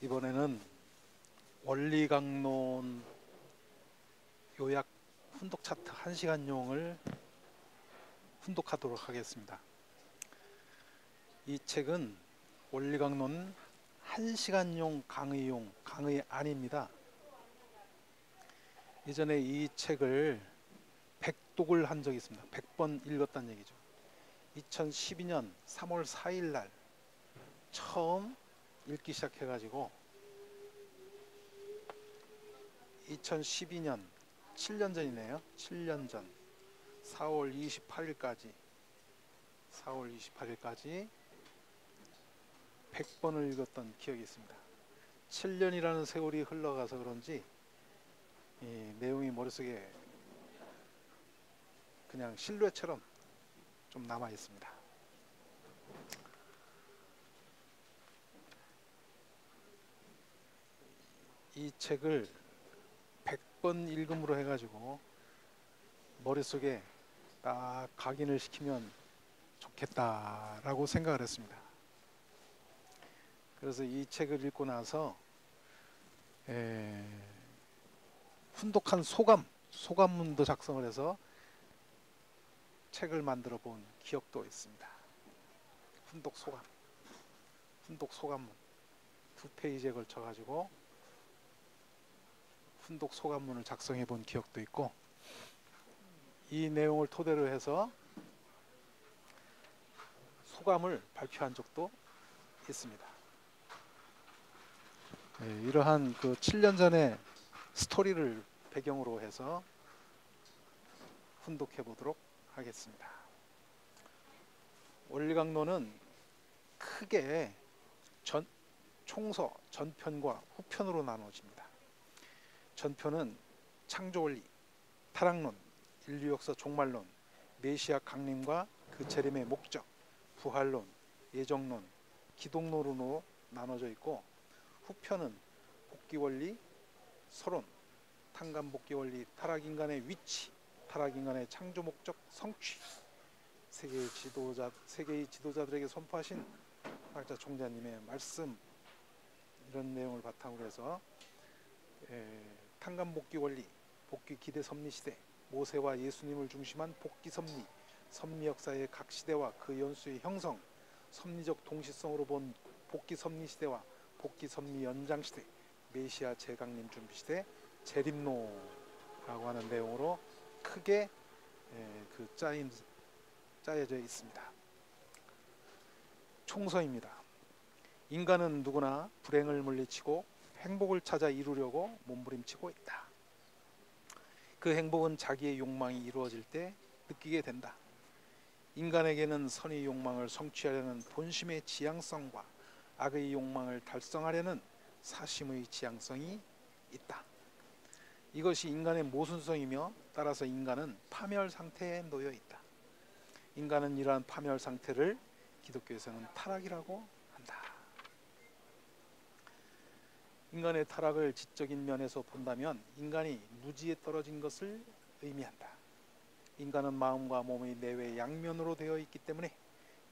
이번에는 원리강론 요약 훈독 차트 1시간용을 훈독하도록 하겠습니다. 이 책은 원리강론 1시간용 강의 아닙니다. 예전에 이 책을 100독을 한 적이 있습니다. 100번 읽었다는 얘기죠. 2012년 3월 4일 날 처음 읽기 시작해가지고 2012년 7년 전이네요. 7년 전 4월 28일까지 100번을 읽었던 기억이 있습니다. 7년이라는 세월이 흘러가서 그런지 이 내용이 머릿속에 그냥 실루엣처럼 좀 남아 있습니다. 이 책을 100번 읽음으로 해가지고 머릿속에 딱 각인을 시키면 좋겠다라고 생각을 했습니다. 그래서 이 책을 읽고 나서 훈독한 소감문도 작성을 해서 책을 만들어 본 기억도 있습니다. 훈독 소감문 2페이지에 걸쳐 가지고 훈독 소감문을 작성해 본 기억도 있고, 이 내용을 토대로 해서 소감을 발표한 적도 있습니다. 이러한 그 7년 전의 스토리를 배경으로 해서 훈독해 보도록 하겠습니다. 원리강론은 크게 총서 전편과 후편으로 나누어집니다. 전편은 창조원리, 타락론, 인류역사 종말론, 메시아 강림과 그 재림의 목적, 부활론, 예정론, 기독론으로 나눠져 있고, 후편은 복귀원리, 서론, 탄감복귀원리, 타락인간의 위치, 타락인간의 창조 목적, 성취, 세계의 지도자들에게 선포하신 학자 총자님의 말씀, 이런 내용을 바탕으로 해서 탄감복귀 원리, 복귀 기대 섭리 시대, 모세와 예수님을 중심한 복귀 섭리, 섭리 역사의 각 시대와 그 연수의 형성, 섭리적 동시성으로 본 복귀 섭리 시대와 복귀 섭리 연장 시대, 메시아 재강림 준비 시대, 재림노라고 하는 내용으로 크게 짜여져 있습니다. 총서입니다. 인간은 누구나 불행을 물리치고 행복을 찾아 이루려고 몸부림치고 있다. 그 행복은 자기의 욕망이 이루어질 때 느끼게 된다. 인간에게는 선의 욕망을 성취하려는 본심의 지향성과 악의 욕망을 달성하려는 사심의 지향성이 있다. 이것이 인간의 모순성이며, 따라서 인간은 파멸 상태에 놓여 있다. 인간은 이러한 파멸 상태를 기독교에서는 타락이라고 한다. 인간의 타락을 지적인 면에서 본다면 인간이 무지에 떨어진 것을 의미한다. 인간은 마음과 몸의 내외 양면으로 되어 있기 때문에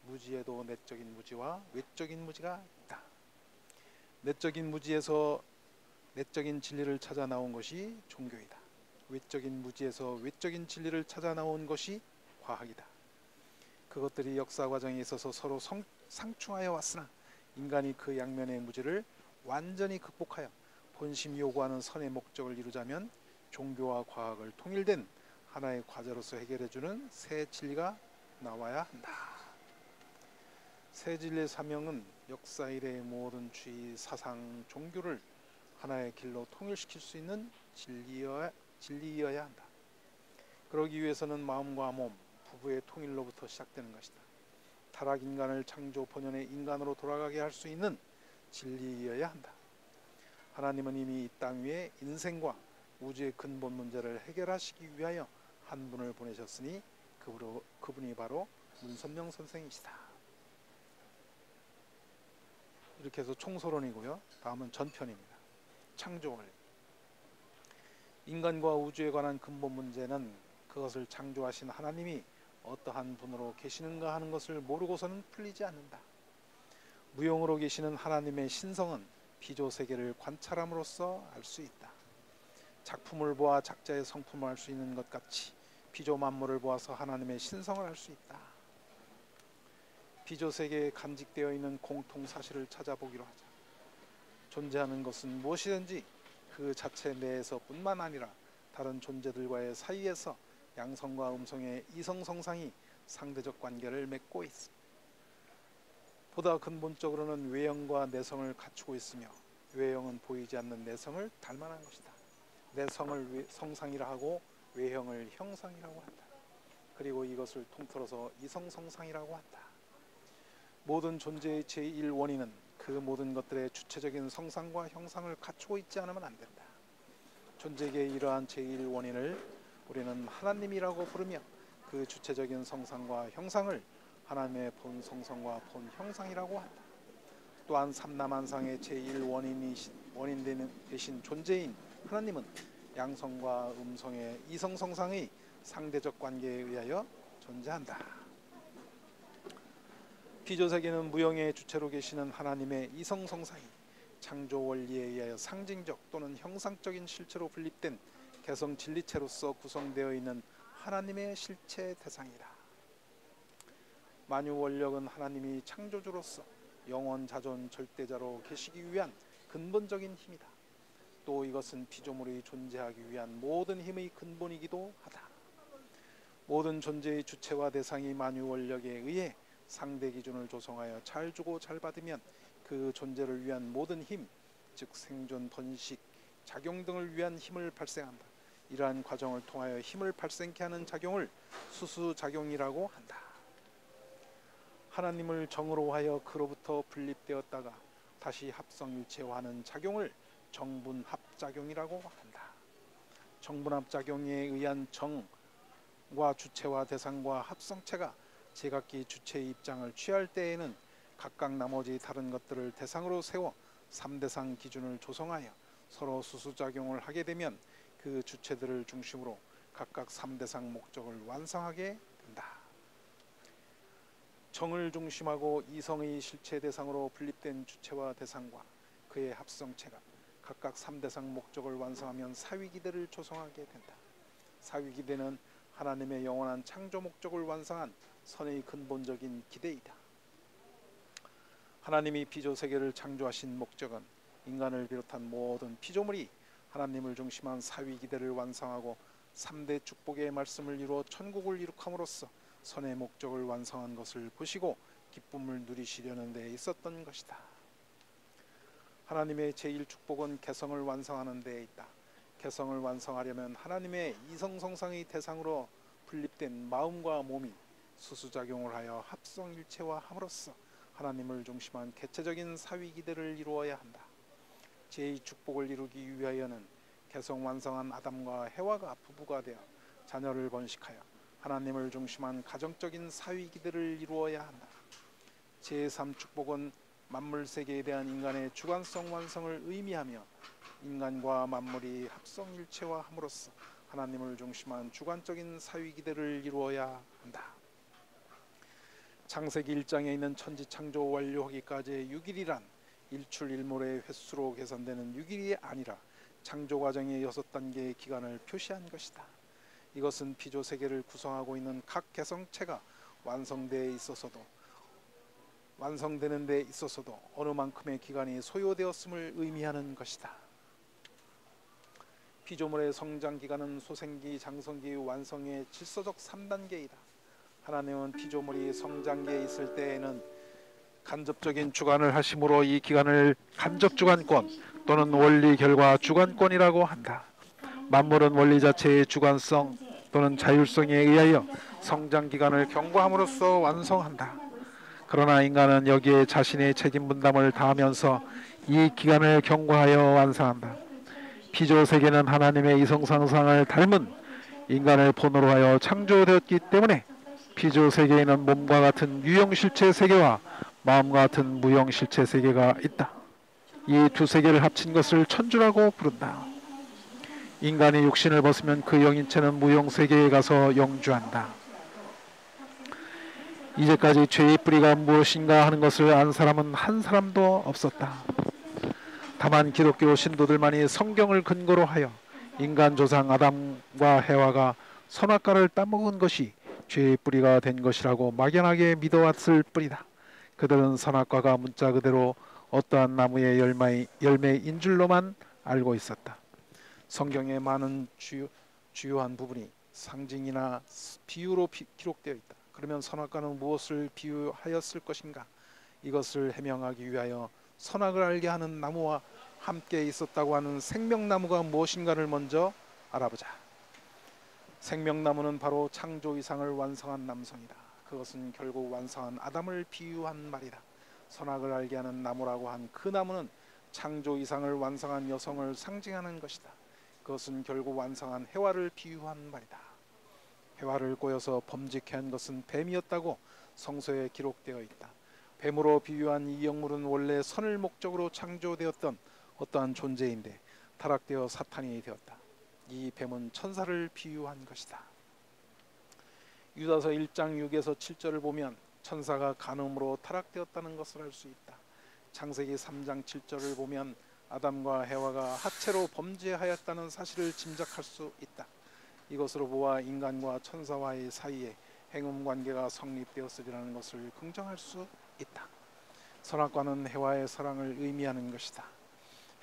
무지에도 내적인 무지와 외적인 무지가 있다. 내적인 무지에서 내적인 진리를 찾아 나온 것이 종교이다. 외적인 무지에서 외적인 진리를 찾아 나온 것이 과학이다. 그것들이 역사 과정에 있어서 서로 상충하여 왔으나 인간이 그 양면의 무지를 완전히 극복하여 본심이 요구하는 선의 목적을 이루자면 종교와 과학을 통일된 하나의 과제로서 해결해주는 새 진리가 나와야 한다. 새 진리의 사명은 역사 이래의 모든 주의, 사상, 종교를 하나의 길로 통일시킬 수 있는 진리여야 한다. 그러기 위해서는 마음과 몸, 부부의 통일로부터 시작되는 것이다. 타락 인간을 창조 본연의 인간으로 돌아가게 할 수 있는 진리여야 한다. 하나님은 이미 이 땅 위에 인생과 우주의 근본 문제를 해결하시기 위하여 한 분을 보내셨으니 그분이 바로 문선명 선생이시다. 이렇게 해서 총서론이고요. 다음은 전편입니다. 창조원리. 인간과 우주에 관한 근본 문제는 그것을 창조하신 하나님이 어떠한 분으로 계시는가 하는 것을 모르고서는 풀리지 않는다. 무용으로 계시는 하나님의 신성은 피조 세계를 관찰함으로써 알 수 있다. 작품을 보아 작자의 성품을 알 수 있는 것 같이 피조 만물을 보아서 하나님의 신성을 알 수 있다. 피조 세계에 간직되어 있는 공통 사실을 찾아보기로 하자. 존재하는 것은 무엇이든지 그 자체 내에서뿐만 아니라 다른 존재들과의 사이에서 양성과 음성의 이성성상이 상대적 관계를 맺고 있습니다. 보다 근본적으로는 외형과 내성을 갖추고 있으며 외형은 보이지 않는 내성을 닮아난 것이다. 내성을 성상이라 하고 외형을 형상이라고 한다. 그리고 이것을 통틀어서 이성성상이라고 한다. 모든 존재의 제1원인은 그 모든 것들의 주체적인 성상과 형상을 갖추고 있지 않으면 안 된다. 존재계의 이러한 제1원인을 우리는 하나님이라고 부르며 그 주체적인 성상과 형상을 하나님의 본 성성과 본 형상이라고 한다. 또한 삼라만상의 제1원인 되신 존재인 하나님은 양성과 음성의 이성성상의 상대적 관계에 의하여 존재한다. 피조세계는 무형의 주체로 계시는 하나님의 이성성상이 창조 원리에 의하여 상징적 또는 형상적인 실체로 분립된 개성 진리체로서 구성되어 있는 하나님의 실체 대상이다. 만유원력은 하나님이 창조주로서 영원 자존 절대자로 계시기 위한 근본적인 힘이다. 또 이것은 피조물이 존재하기 위한 모든 힘의 근본이기도 하다. 모든 존재의 주체와 대상이 만유원력에 의해 상대 기준을 조성하여 잘 주고 잘 받으면 그 존재를 위한 모든 힘, 즉 생존, 번식, 작용 등을 위한 힘을 발생한다. 이러한 과정을 통하여 힘을 발생케 하는 작용을 수수작용이라고 한다. 하나님을 정으로 하여 그로부터 분립되었다가 다시 합성일체화하는 작용을 정분합작용이라고 한다. 정분합작용에 의한 정과 주체와 대상과 합성체가 제각기 주체의 입장을 취할 때에는 각각 나머지 다른 것들을 대상으로 세워 3대상 기준을 조성하여 서로 수수작용을 하게 되면 그 주체들을 중심으로 각각 3대상 목적을 완성하게 된다. 정을 중심하고 이성의 실체 대상으로 분립된 주체와 대상과 그의 합성체가 각각 3대상 목적을 완성하면 사위기대를 조성하게 된다. 사위기대는 하나님의 영원한 창조 목적을 완성한 선의 근본적인 기대이다. 하나님이 피조세계를 창조하신 목적은 인간을 비롯한 모든 피조물이 하나님을 중심한 사위기대를 완성하고 3대 축복의 말씀을 이루어 천국을 이룩함으로써 선의 목적을 완성한 것을 보시고 기쁨을 누리시려는 데 있었던 것이다. 하나님의 제1축복은 개성을 완성하는 데에 있다. 개성을 완성하려면 하나님의 이성성상의 대상으로 분립된 마음과 몸이 수수작용을 하여 합성일체화함으로써 하나님을 중심한 개체적인 사위기대를 이루어야 한다. 제2축복을 이루기 위하여는 개성 완성한 아담과 해와가 부부가 되어 자녀를 번식하여 하나님을 중심한 가정적인 사위기대를 이루어야 한다. 제3축복은 만물세계에 대한 인간의 주관성 완성을 의미하며 인간과 만물이 합성일체화함으로써 하나님을 중심한 주관적인 사위기대를 이루어야 한다. 창세기 1장에 있는 천지창조 완료하기까지의 6일이란 일출일몰의 횟수로 계산되는 6일이 아니라 창조 과정의 6단계의 기간을 표시한 것이다. 이것은 피조세계를 구성하고 있는 각 개성체가 완성되는 데 있어서도 어느 만큼의 기간이 소요되었음을 의미하는 것이다. 피조물의 성장 기간은 소생기, 장성기, 완성의 질서적 3단계이다. 하나님은 피조물이 성장기에 있을 때에는 간접적인 주관을 하심으로 이 기간을 간접주관권 또는 원리 결과 주관권이라고 한다. 만물은 원리 자체의 주관성 또는 자율성에 의하여 성장 기간을 경과함으로써 완성한다. 그러나 인간은 여기에 자신의 책임 분담을 다하면서 이 기간을 경과하여 완성한다. 피조세계는 하나님의 이성상상을 닮은 인간을 본으로 하여 창조되었기 때문에 피조세계에는 몸과 같은 유형실체 세계와 마음과 같은 무형실체 세계가 있다. 이 두 세계를 합친 것을 천주라고 부른다. 인간이 육신을 벗으면 그 영인체는 무형세계에 가서 영주한다. 이제까지 죄의 뿌리가 무엇인가 하는 것을 안 사람은 한 사람도 없었다. 다만 기독교 신도들만이 성경을 근거로 하여 인간 조상 아담과 해와가 선악과를 따먹은 것이 죄의 뿌리가 된 것이라고 막연하게 믿어왔을 뿐이다. 그들은 선악과가 문자 그대로 어떠한 나무의 열매인 줄로만 알고 있었다. 성경의 많은 주요한 부분이 상징이나 비유로 기록되어 있다. 그러면 선악과는 무엇을 비유하였을 것인가? 이것을 해명하기 위하여 선악을 알게 하는 나무와 함께 있었다고 하는 생명나무가 무엇인가를 먼저 알아보자. 생명나무는 바로 창조 이상을 완성한 남성이다. 그것은 결국 완성한 아담을 비유한 말이다. 선악을 알게 하는 나무라고 한 그 나무는 창조 이상을 완성한 여성을 상징하는 것이다. 그것은 결국 완성한 해와를 비유한 말이다. 해와를 꼬여서 범죄케 한 것은 뱀이었다고 성서에 기록되어 있다. 뱀으로 비유한 이 영물은 원래 선을 목적으로 창조되었던 어떠한 존재인데 타락되어 사탄이 되었다. 이 뱀은 천사를 비유한 것이다. 유다서 1장 6에서 7절을 보면 천사가 간음으로 타락되었다는 것을 알 수 있다. 창세기 3장 7절을 보면 아담과 해와가 하체로 범죄하였다는 사실을 짐작할 수 있다. 이것으로 보아 인간과 천사와의 사이에 행음 관계가 성립되었으리라는 것을 긍정할 수 있다. 선악과는 해와의 사랑을 의미하는 것이다.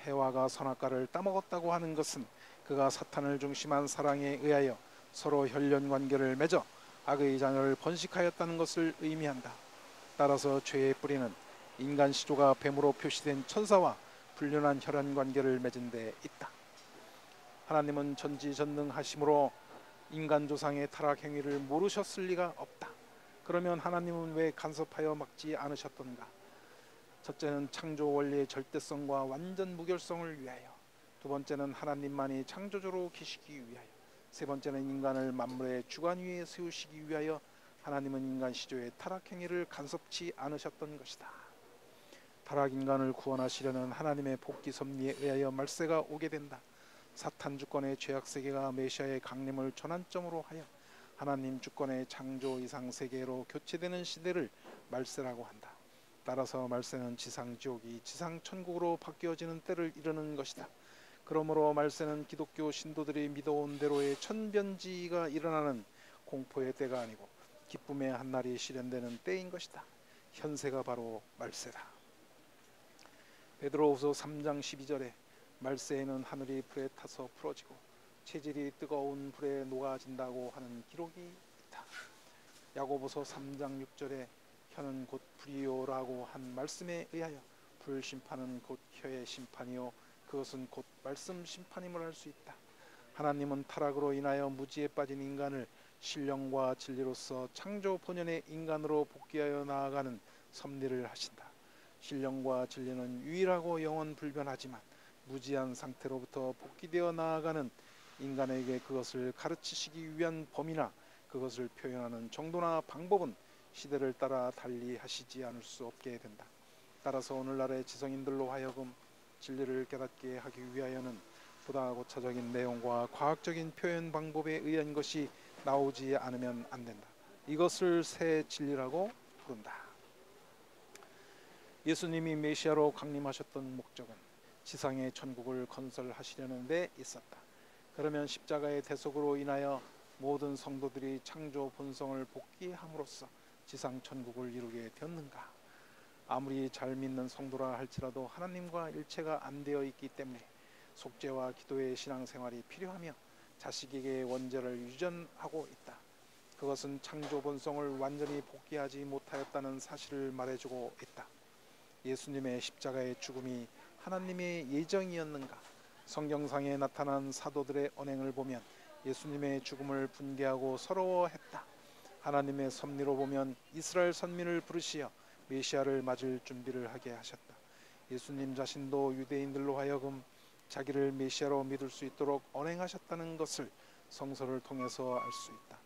해와가 선악과를 따먹었다고 하는 것은 그가 사탄을 중심한 사랑에 의하여 서로 혈연 관계를 맺어 악의 자녀를 번식하였다는 것을 의미한다. 따라서 죄의 뿌리는 인간 시조가 뱀으로 표시된 천사와 불륜한 혈연 관계를 맺은 데 있다. 하나님은 전지전능하심으로 인간 조상의 타락 행위를 모르셨을 리가 없다. 그러면 하나님은 왜 간섭하여 막지 않으셨던가? 첫째는 창조 원리의 절대성과 완전 무결성을 위하여, 두 번째는 하나님만이 창조주로 계시기 위하여, 세 번째는 인간을 만물의 주관 위에 세우시기 위하여 하나님은 인간 시조의 타락 행위를 간섭치 않으셨던 것이다. 타락 인간을 구원하시려는 하나님의 복귀 섭리에 의하여 말세가 오게 된다. 사탄 주권의 죄악 세계가 메시아의 강림을 전환점으로 하여 하나님 주권의 창조 이상 세계로 교체되는 시대를 말세라고 한다. 따라서 말세는 지상 지옥이 지상 천국으로 바뀌어지는 때를 이르는 것이다. 그러므로 말세는 기독교 신도들이 믿어온 대로의 천변지가 일어나는 공포의 때가 아니고 기쁨의 한날이 실현되는 때인 것이다. 현세가 바로 말세다. 베드로후서 3장 12절에 말세에는 하늘이 불에 타서 풀어지고 체질이 뜨거운 불에 녹아진다고 하는 기록이 있다. 야고보서 3장 6절에 혀는 곧 불이요라고 한 말씀에 의하여 불심판은 곧 혀의 심판이요 그것은 곧 말씀 심판임을 알 수 있다. 하나님은 타락으로 인하여 무지에 빠진 인간을 신령과 진리로서 창조 본연의 인간으로 복귀하여 나아가는 섭리를 하신다. 신령과 진리는 유일하고 영원 불변하지만 무지한 상태로부터 복귀되어 나아가는 인간에게 그것을 가르치시기 위한 범위나 그것을 표현하는 정도나 방법은 시대를 따라 달리 하시지 않을 수 없게 된다. 따라서 오늘날의 지성인들로 하여금 진리를 깨닫게 하기 위하여는 보다 고차적인 내용과 과학적인 표현 방법에 의한 것이 나오지 않으면 안 된다. 이것을 새 진리라고 부른다. 예수님이 메시아로 강림하셨던 목적은 지상의 천국을 건설하시려는 데 있었다. 그러면 십자가의 대속으로 인하여 모든 성도들이 창조 본성을 복귀함으로써 지상 천국을 이루게 되었는가? 아무리 잘 믿는 성도라 할지라도 하나님과 일체가 안 되어 있기 때문에 속죄와 기도의 신앙생활이 필요하며 자식에게 원죄를 유전하고 있다. 그것은 창조 본성을 완전히 복귀하지 못하였다는 사실을 말해주고 있다. 예수님의 십자가의 죽음이 하나님의 예정이었는가? 성경상에 나타난 사도들의 언행을 보면 예수님의 죽음을 분개하고 서러워했다. 하나님의 섭리로 보면 이스라엘 선민을 부르시어 메시아를 맞을 준비를 하게 하셨다. 예수님 자신도 유대인들로 하여금 자기를 메시아로 믿을 수 있도록 언행하셨다는 것을 성서를 통해서 알 수 있다.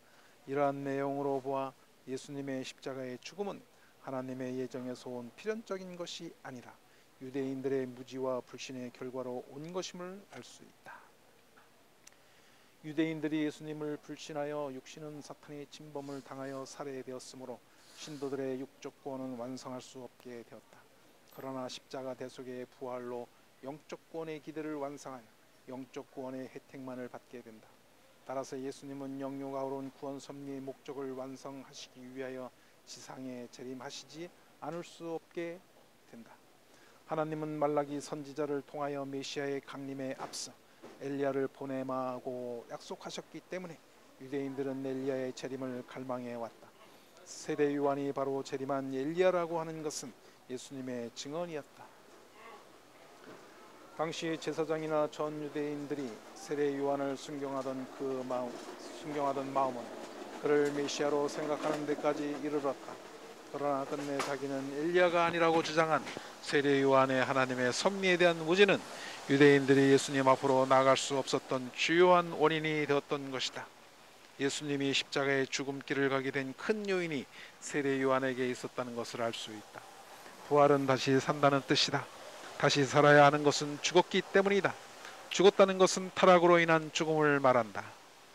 이러한 내용으로 보아 예수님의 십자가의 죽음은 하나님의 예정에서 온 필연적인 것이 아니라 유대인들의 무지와 불신의 결과로 온 것임을 알 수 있다. 유대인들이 예수님을 불신하여 육신은 사탄의 침범을 당하여 살해되었으므로 신도들의 육적 구원은 완성할 수 없게 되었다. 그러나 십자가 대속의 부활로 영적 구원의 기대를 완성하여 영적 구원의 혜택만을 받게 된다. 따라서 예수님은 영육 아우러운 구원 섭리의 목적을 완성하시기 위하여 지상에 재림하시지 않을 수 없게 된다. 하나님은 말라기 선지자를 통하여 메시아의 강림에 앞서 엘리야를 보내마고 약속하셨기 때문에 유대인들은 엘리야의 재림을 갈망해 왔다. 세례 요한이 바로 재림한 엘리야라고 하는 것은 예수님의 증언이었다. 당시 제사장이나 전 유대인들이 세례 요한을 순경하던 마음은 그를 메시아로 생각하는 데까지 이르렀다. 그러나 끝내 자기는 엘리야가 아니라고 주장한 세례 요한의 하나님의 섭리에 대한 무지는 유대인들이 예수님 앞으로 나아갈 수 없었던 주요한 원인이 되었던 것이다. 예수님이 십자가의 죽음길을 가게 된 큰 요인이 세례 요한에게 있었다는 것을 알 수 있다. 부활은 다시 산다는 뜻이다. 다시 살아야 하는 것은 죽었기 때문이다. 죽었다는 것은 타락으로 인한 죽음을 말한다.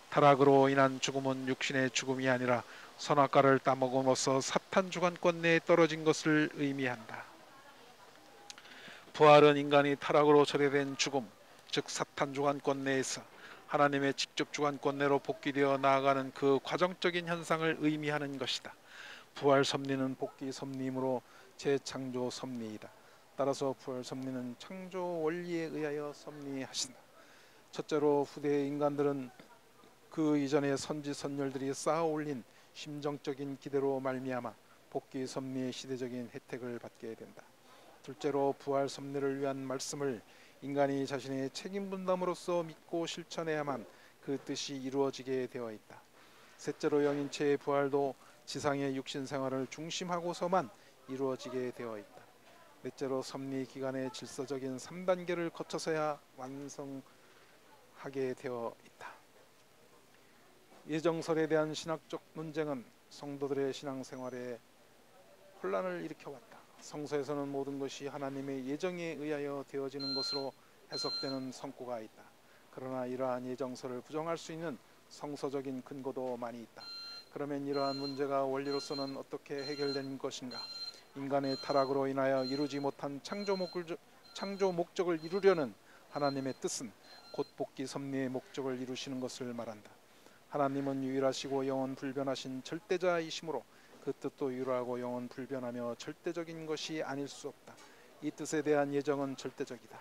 타락으로 인한 죽음은 육신의 죽음이 아니라 선악과를 따먹음으로써 사탄 주관권 내에 떨어진 것을 의미한다. 부활은 인간이 타락으로 철회된 죽음, 즉 사탄 주관권 내에서 하나님의 직접 주관권 내로 복귀되어 나아가는 그 과정적인 현상을 의미하는 것이다. 부활 섭리는 복귀 섭리이므로 재창조 섭리이다. 따라서 부활 섭리는 창조 원리에 의하여 섭리하신다. 첫째로 후대의 인간들은 그 이전의 선지 선열들이 쌓아 올린 심정적인 기대로 말미암아 복귀 섭리의 시대적인 혜택을 받게 된다. 둘째로 부활 섭리를 위한 말씀을 인간이 자신의 책임 분담으로써 믿고 실천해야만 그 뜻이 이루어지게 되어 있다. 셋째로 영인체의 부활도 지상의 육신 생활을 중심하고서만 이루어지게 되어 있다. 넷째로 섭리 기간의 질서적인 3단계를 거쳐서야 완성하게 되어 있다. 예정설에 대한 신학적 논쟁은 성도들의 신앙생활에 혼란을 일으켜왔다. 성서에서는 모든 것이 하나님의 예정에 의하여 되어지는 것으로 해석되는 성구가 있다. 그러나 이러한 예정설을 부정할 수 있는 성서적인 근거도 많이 있다. 그러면 이러한 문제가 원리로서는 어떻게 해결된 것인가? 인간의 타락으로 인하여 이루지 못한 창조 목적을 이루려는 하나님의 뜻은 곧 복귀 섭리의 목적을 이루시는 것을 말한다. 하나님은 유일하시고 영원 불변하신 절대자이시므로 그 뜻도 유일하고 영원 불변하며 절대적인 것이 아닐 수 없다. 이 뜻에 대한 예정은 절대적이다.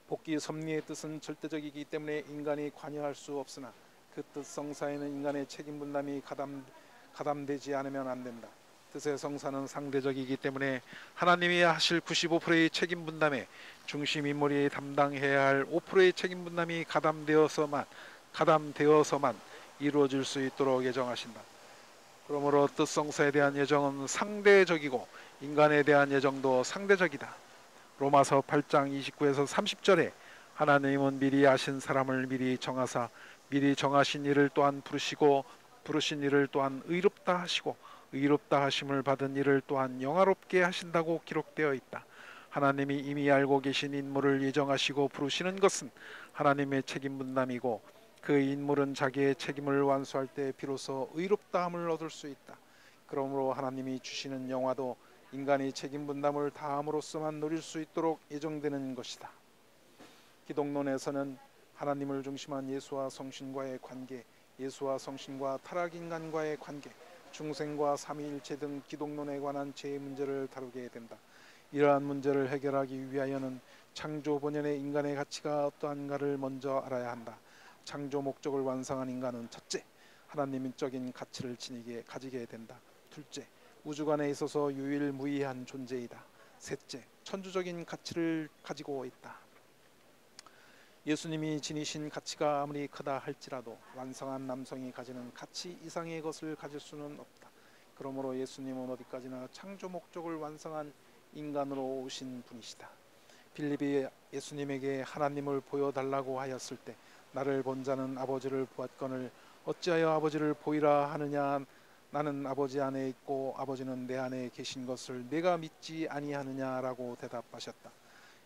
복귀 섭리의 뜻은 절대적이기 때문에 인간이 관여할 수 없으나 그 뜻 성사에는 인간의 책임 분담이 가담되지 않으면 안 된다. 뜻의 성사는 상대적이기 때문에 하나님이 하실 95%의 책임 분담에 중심 인물이 담당해야 할 5%의 책임 분담이 가담되어서만 이루어질 수 있도록 예정하신다. 그러므로 뜻 성사에 대한 예정은 상대적이고 인간에 대한 예정도 상대적이다. 로마서 8장 29에서 30절에 하나님은 미리 아신 사람을 미리 정하사 미리 정하신 이를 또한 부르시고 부르신 이를 또한 의롭다 하시고 의롭다 하심을 받은 이를 또한 영화롭게 하신다고 기록되어 있다. 하나님이 이미 알고 계신 인물을 예정하시고 부르시는 것은 하나님의 책임 분담이고 그 인물은 자기의 책임을 완수할 때 비로소 의롭다함을 얻을 수 있다. 그러므로 하나님이 주시는 영화도 인간이 책임 분담을 다함으로써만 누릴 수 있도록 예정되는 것이다. 기독론에서는 하나님을 중심한 예수와 성신과의 관계, 예수와 성신과 타락 인간과의 관계, 중생과 삼위일체 등 기독론에 관한 제 문제를 다루게 된다. 이러한 문제를 해결하기 위하여는 창조 본연의 인간의 가치가 어떠한가를 먼저 알아야 한다. 창조 목적을 완성한 인간은 첫째, 하나님적인 가치를 가지게 된다. 둘째, 우주관에 있어서 유일무이한 존재이다. 셋째, 천주적인 가치를 가지고 있다. 예수님이 지니신 가치가 아무리 크다 할지라도 완성한 남성이 가지는 가치 이상의 것을 가질 수는 없다. 그러므로 예수님은 어디까지나 창조 목적을 완성한 인간으로 오신 분이시다. 빌립이 예수님에게 하나님을 보여달라고 하였을 때 나를 본 자는 아버지를 보았거늘 어찌하여 아버지를 보이라 하느냐. 나는 아버지 안에 있고 아버지는 내 안에 계신 것을 내가 믿지 아니하느냐라고 대답하셨다.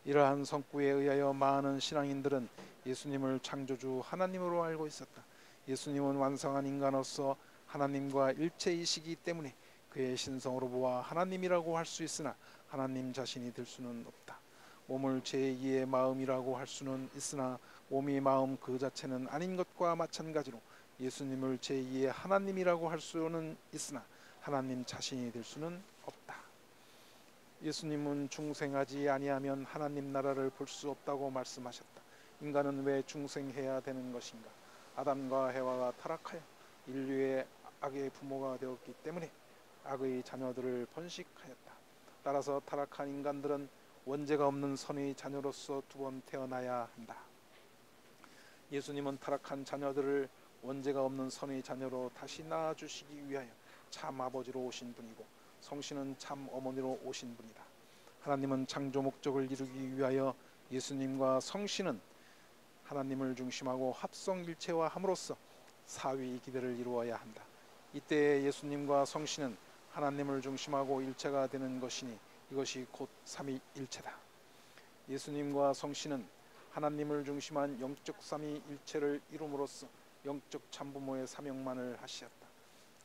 이러한 성구에 의하여 많은 신앙인들은 예수님을 창조주 하나님으로 알고 있었다. 예수님은 완성한 인간으로서 하나님과 일체이시기 때문에 그의 신성으로 보아 하나님이라고 할 수 있으나 하나님 자신이 될 수는 없다. 몸을 제2의 마음이라고 할 수는 있으나 몸이 마음 그 자체는 아닌 것과 마찬가지로 예수님을 제2의 하나님이라고 할 수는 있으나 하나님 자신이 될 수는 없다. 예수님은 중생하지 아니하면 하나님 나라를 볼 수 없다고 말씀하셨다. 인간은 왜 중생해야 되는 것인가? 아담과 해와가 타락하여 인류의 악의 부모가 되었기 때문에 악의 자녀들을 번식하였다. 따라서 타락한 인간들은 원죄가 없는 선의 자녀로서 두 번 태어나야 한다. 예수님은 타락한 자녀들을 원죄가 없는 선의 자녀로 다시 낳아주시기 위하여 참 아버지로 오신 분이고 성신은 참 어머니로 오신 분이다. 하나님은 창조 목적을 이루기 위하여 예수님과 성신은 하나님을 중심하고 합성일체화함으로써 사위 기대를 이루어야 한다. 이때 예수님과 성신은 하나님을 중심하고 일체가 되는 것이니 이것이 곧 삼위일체다. 예수님과 성신은 하나님을 중심한 영적 삼위일체를 이룸으로써 영적 참부모의 사명만을 하시었다.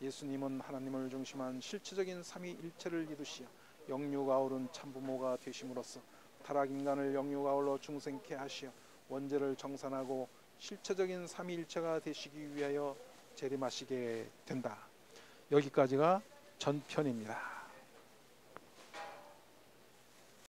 예수님은 하나님을 중심한 실체적인 삼위일체를 이루시어 영육 아울은 참부모가 되심으로써 타락 인간을 영육 아울로 중생케 하시어 원죄를 정산하고 실체적인 삼위일체가 되시기 위하여 재림하시게 된다. 여기까지가 전편입니다.